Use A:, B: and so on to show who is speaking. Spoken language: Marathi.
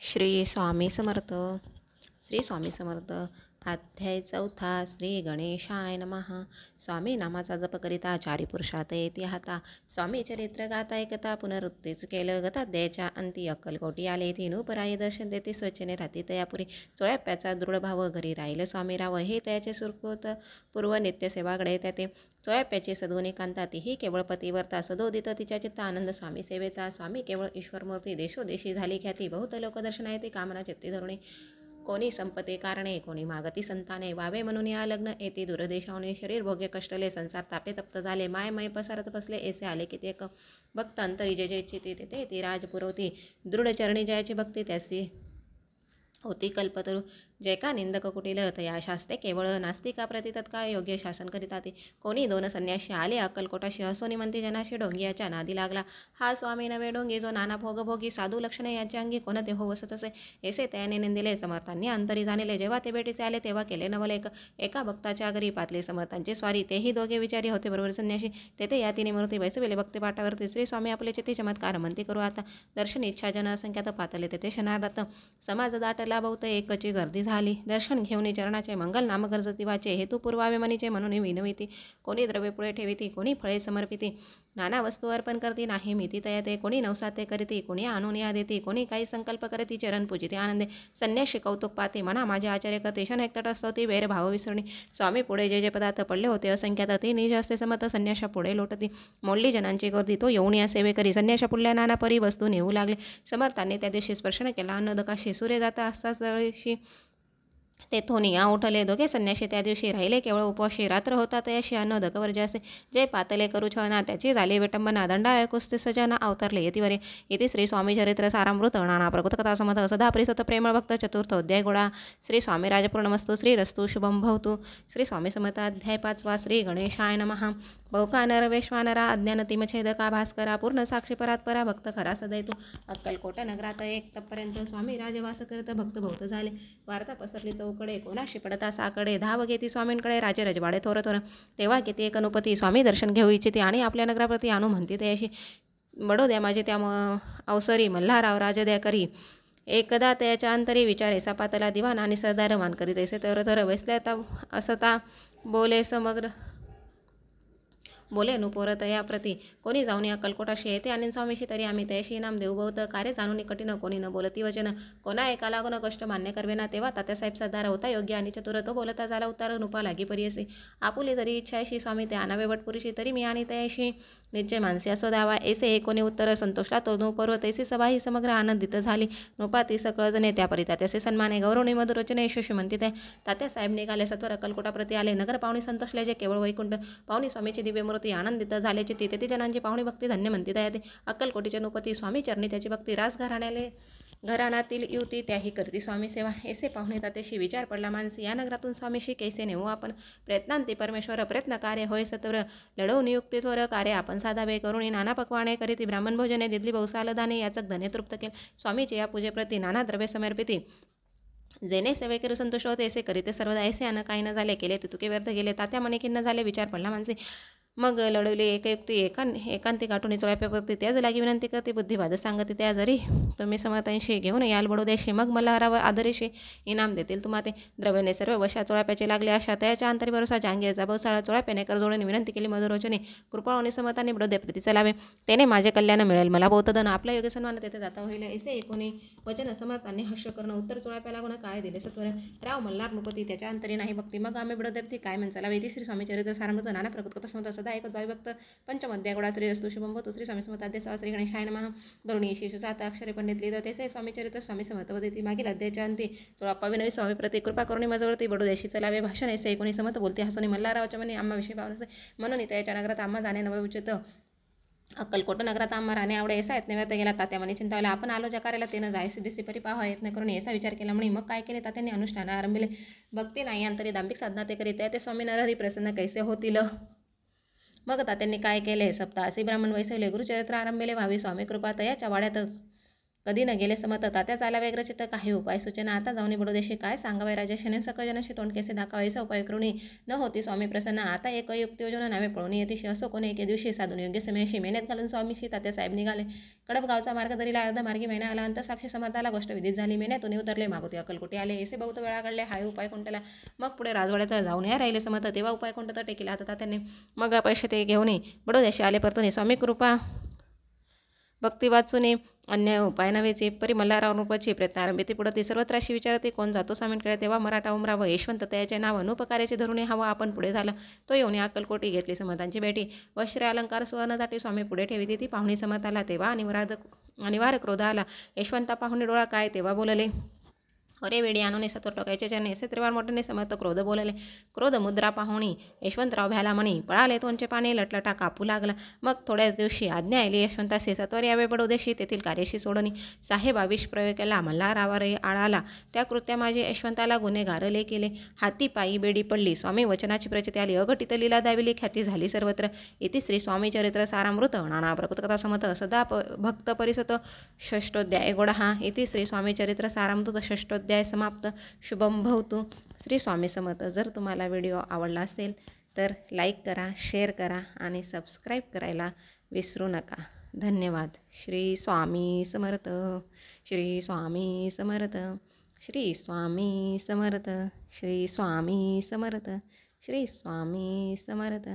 A: श्री स्वामी समर्थ. श्री स्वामी समर्थ. अध्याय 4. श्री गणेशाय नमः. स्वामी नामाचा जप करिता चारी पुरुषात येती हाता. स्वामी चरित्र गाता ऐकता पुनरुत्तीच केलं. गताध्यायाच्या अंती अक्कलकोटी आले. तीनुपराई दर्शन देते स्वच्छने राहती तयापुरी. चोळ्याप्याचा दृढ भाव घरी राहिलं स्वामी राव. हे त्याचे सुरकुत पूर्व नित्यसेवाकडे त्याते चोळ्याप्याची सद्गुणी कांता. तीही केवळ पतिवर्ता सदोदित तिच्या चित्त आनंद स्वामी सेवेचा. स्वामी केवळ ईश्वरमूर्ती देशोदेशी झाली ख्याती. बहुत लोकदर्शना येते कामना चित्ती धरुणी. कोणी संपते कारणे कोणी मागती संताने. वावे म्हणून या लग्न येते दूरदेशावने. शरीर भोग्य कष्टले संसार तापे तप्त झाले. माय पसारत बसले ऐसे आले कित्येक. भक्त अंतरी जे जे इच्छिते तेथे ती राज पुरवती. दृढ चरणी जयाची भक्ती त्यासी होती कल्पतरू. जय का निंदक कुटील तया शास्ते केवळ. नास्तिका प्रति तत्काळ योग्य शासन करीता ती. कोणी दोन संन्याशी आले अक्कलकोटाशी. हसोनी म्हणते जनाशी डोंगियाच्या नादी लागला. हा स्वामी नवे डोंगी जो नाना भोगभोगी. साधू लक्षणे याच्या अंगी कोणते हो वसत असे. ऐसे त्याने निंदिले समर्थांनी अंतरी जाणले. जेव्हा ते भेटीचे आले तेव्हा केले नवलेक. एका भक्ताच्या घरी पातले समर्थांचे स्वारी. तेही दोघे विचारी होते बरोबर संन्याशी. तेथे या तिने मूर्ती बैसविले भक्ती पाठावरती. श्री स्वामी आपले चित्ती चमत्कार म्हणती करू आता. दर्शन इच्छा जन असंख्यात पातले तेथे क्षणार्धात. समाज दाटला बहुत एकची गर्दी झाली. दर्शन घेऊन चरणाचे मंगल नाम गरजती वाचे. हेतू पुरवावे मनीचे म्हणून विनविती. कोणी द्रव्य पुढे ठेविती कोणी फळे समर्पिती. नाना वस्तू अर्पण करती नाही मिती तयाते. कोणी नवसाते करीती कोणी आणून या देती. कोणी काही संकल्प करती चरण पूजिते आनंदे. संन्याशी कौतुक पाते म्हणा माझे आचार्य करते. शन एक तटस्थवती वैर भाव विसरणी. स्वामी पुढे जे जे पदार्थ पडले होते असंख्यात. ती निज असते समत संन्याशा पुढे लोटती. मोडली जनांची गर्दी तो येऊन या सेवे करी. संन्याशा पुढल्या नाना परी वस्तू नेऊ लागले. समर्थांनी त्या दिवशी स्पर्शन केला अन्नोदकाशी. सूर्य जाता असताच जळीशी तेथून या उठले. दोघे संन्याशी त्या दिवशी राहिले केवळ उपवाशी. रात्र होता तयाशी अन्नोदक वर्जासे. जे पातले करू छळना त्याची झाली विटंबना. दंडा कुस्ती सजना अवतरले यतिवरे. इति श्री स्वामी चरित्र सारामृत नाना प्रकृत कथा समत. सदा प्रिसत प्रेमळ भक्त चतुर्थ अध्याय गोळा. श्री स्वामी राजपूर्णमस्तु. श्री रस्तु शुभम भवतु. श्री स्वामी समर्थ. अध्याय 5. श्री गणेशाय नमः. बहुका नर वैश्वानरा अज्ञानतिम छेदका भास्करा. पूर्ण साक्षी परात्परा भक्त खरा सदैतू. अक्कलकोट नगरात एक तपर्यंत स्वामी राजवास करत भक्त बहुत झाले. वार्ता पसरली चौकडे कोणाशी पडता साकडे. धाव घेती स्वामींकडे राजे रजवाडे थोर थोर. तेव्हा किती एक अनुपती स्वामी दर्शन घेऊ इच्छिते. आणि आपल्या नगराप्रती आणू म्हणते तयाशी. बडोद्या माझे त्या अवसरी मल्हाराव राजद्या करी. एकदा त्याच्या अंतरी विचारे सपातला दिवाण आणि सरदार मान करीत ऐसे थोर थोर. वैसल्या असता बोले समग्र बोले नुपोरत या प्रती. कोणी जाऊन या अक्कलकोटाशी येते आणि स्वामीशी तरी आम्ही तयाशी नाम देऊ बहुत. कार्य जाणून कठीण कोणी न बोलती वचन. कोणा एका लागून कष्ट मान्य करवेना. तेव्हा तात्यासाहेब सरदार होता योग्य आणि चतुर. तो बोलता झाला उतार नुपा लागी परियसी. आपुली जरी इच्छाशी स्वामी ते आणावे वटपुरीशी. तरी मी आणि तयाशी निश्चय मानसी असो द्यावा. ऐसे कोणी उत्तर संतोषला तो नुपर्व. तैसी सभा ही समग्र आनंदित झाली. नुपा ती सकळ जणे त्यापरी तात्याचे सन्माने. गौरवणी मधुर वचने यशस्वी म्हणती ते. तात्यासाहेब निघाले सत्वर अक्कलकोटाप्रती आले. नगर पाहुणी संतोषले जे केवळ वैकुंठ. पाहुणी स्वामीची दिव्य मूर्ती आनंदित झाल्याची ती. तेथे जनांची पाहुणी भक्ती धन्य म्हणती दयाते. अक्कलकोटीचे नुपती स्वामी चरणी त्याची भक्ती. रास घराण्यातील युवती त्याही करती स्वामी सेवा. ऐसे पाहुणे तात्याशी विचार पडला मानसी. या नगरातून स्वामीशी कैसे नेऊ आपण. प्रयत्नांती परमेश्वर प्रयत्न कार्य होय सत्वर. लढवून युक्ती थोर कार्य आपण साधावे. करुणी नाना पक्वाने करीती. ब्राह्मण भोजने दिदली बहुसाल दाने. याचक धने तृप्त केल. स्वामीचे या पूजेप्रती नाना द्रव्य समर्पिती. जेने सेवे करू संतुष्ट होते ऐसे करीते सर्वदा. ऐसे अन्न काही न झाले केले ते तुके व्यर्थ गेले. तात्या मने खिन्न झाले विचार पडला मानसी. मग लढवली एकयुक्ती एकांती गाठून चोळ्याप्यावरती. त्याच लागी विनंती करते बुद्धिवाद सांगते. त्या जरी तुम्ही समर्थांशी घेऊन याल बडोद्याशी. मग मल्हारावर आदरीशी इनाम देतील तुम्हा ते. द्रव्यने सर्व वशा चोळ्याप्याचे लागले आशा. त्याच्या अंतरी भरोसा जांगीचा बहुसाळा. चोळ्याप्याने करजोडून विनंती केली मधुरोचने. कृपाळूने समर्थांनी बडोद्या प्रती चलावे. त्याने माझे कल्याण मिळेल मला बहुत धन. आपला योग्य सन्मान तेथे जाता होईल. ऐसे एकोणी वचन समर्थांनी हर्ष करणं. उत्तर चोळ्याप्या लागून काय दिले सत्वर. राव मल्हार नृपती त्याच्या अंतरी नाही भक्ती. मग आम्ही बडोद्याप्रती काय म्हणचाला. वेदी श्री स्वामी चरित्र सारामृत नाना प्रकृत कथा समर्थ. सदा एकच भावी भक्त पंचमध्याय गोळा. श्री रस्तु शुभम भवतु. श्री स्वामी समर्थ. अध्याय 6. श्री गणेशाय नमः. धरुणी शिशु 7 अक्षरे पंडित लिहित. तेसे स्वामी चरित्र स्वामी समर्थ वदेती. मागील अध्यायाच्या अंती चोळाप्पा विनवी स्वामी प्रति कृपा करुणी माझ्यावरती बडोद्याशी चलावे. भाषण ऐसे कोणी समर्थ बोलते हसोनी मल्हारावाच्या म्हणे आम्हा विषयी भाव नसे. म्हणून त्याच्या नगरात आम्हा जाणे नवे उचित. अक्कलकोट नगरात आम्हा राहणे आवडे. ऐसा यत्न व्यर्थ गेला. तात्या म्हणे चिंतावला. आपण आलो जकाराला ते न जाय सिद्धीसी परी पाहा यत्न करून ऐसा विचार केला म्हणे. मग काय केले तात्यांनी अनुष्ठान आरंभिले. भक्ती नाही अंतरी दांभिक साधना ते करीत. ते स्वामी नरहरी प्रसन्न कैसे होतील. मग तात्यांनी काय केले. सप्तासी ब्राह्मण वैसवले. गुरुचरित्र आरंभिले. भावी स्वामी कृपा तयाच्या वाड्यात कधी न गेले समर्थ तात्या चाला व्यग्रचित काही उपाय सूचना आता जाऊन बडोदेशी काय सांगावे राजेशाने सकळ जनाशी तोंड केसे दाखवायचा उपाय करुणी न होती स्वामी प्रसन्न आता एक युक्ती योजना नावे पळून येते असो कोणी एके दिवशी साधून योग्य समयाशी मेहनत घालून स्वामीशी तात्या साहेब निघाले. कडप गावचा मार्ग धरीला अर्ध मार्गी महिना आला अंत साक्षी समर्थाला गोष्ट विदित झाली. मेहनतून उतरले मागोती अक्कलकोटी आले ऐसे बहुत वेळा काढले हाय उपाय कोणत्याला मग पुढे राजवाड्यात जाऊन या राहिले समर्थ तेव्हा उपाय कोणता तर टेकीला आता तात्याने मग पैसे ते घेऊन बडोदेशी आले परतून स्वामी कृपा भक्ती वाचूने अन्य उपाय नव्हेचे परी मल्हारराव रूपाची प्रयत्न आरंभी ती पुढे ती सर्वत्र अशी विचारते कोण जातो स्वामींकडे तेव्हा मराठा उमराव यशवंत त्याचे नाव अनुपकार्याचे धरुणे हवं आपण पुढे झालं तो येऊन अक्कलकोटी घेतली समर्थांची भेटी वस्त्रे अलंकार सुवर्णदाटी स्वामी पुढे ठेवी ती पाहुणी समर्थाला तेव्हा अनिवार्य क्रोध आला. यशवंता पाहुणे डोळा काय तेव्हा बोलले अरे वेडी आणून सत्वर टोकायचे चरणे असे त्रिवार मोठ्याने समर्थ क्रोध बोलले. क्रोध मुद्रा पाहुणी यशवंतराव भ्याला म्हणी पळाले तोंचे पाणी लटलटा कापू लागला. मग थोड्याच दिवशी आज्ञा आली यशवंतासे सत्वर यावे बडोदेशी तेथील कार्यशी सोडणी साहेब आविष प्रयोग केला मल्हारावरही आळाला त्या कृत्या माझे यशवंताला गुन्हेगारले केले. हाती पायी बेडी पडली स्वामी वचनाची प्रचिती आली अघटित लीला दाविली ख्याती झाली सर्वत्र. इति श्री स्वामी चरित्र सारामृत नाना प्रकृतकथा समत सदा भक्त परिसत षष्टोध्याय गोडहा. इति श्री स्वामी चरित्र सारामृत षष्टोध्याय समाप्त. शुभम भवतु. श्री स्वामी समर्थ. जर तुम्हाला व्हिडिओ आवडला असेल तर लाईक करा, शेअर करा आणि सबस्क्राईब करायला विसरू नका. धन्यवाद. श्री स्वामी समर्थ. श्री स्वामी समर्थ. श्री स्वामी समर्थ. श्री स्वामी समर्थ. श्री स्वामी समर्थ.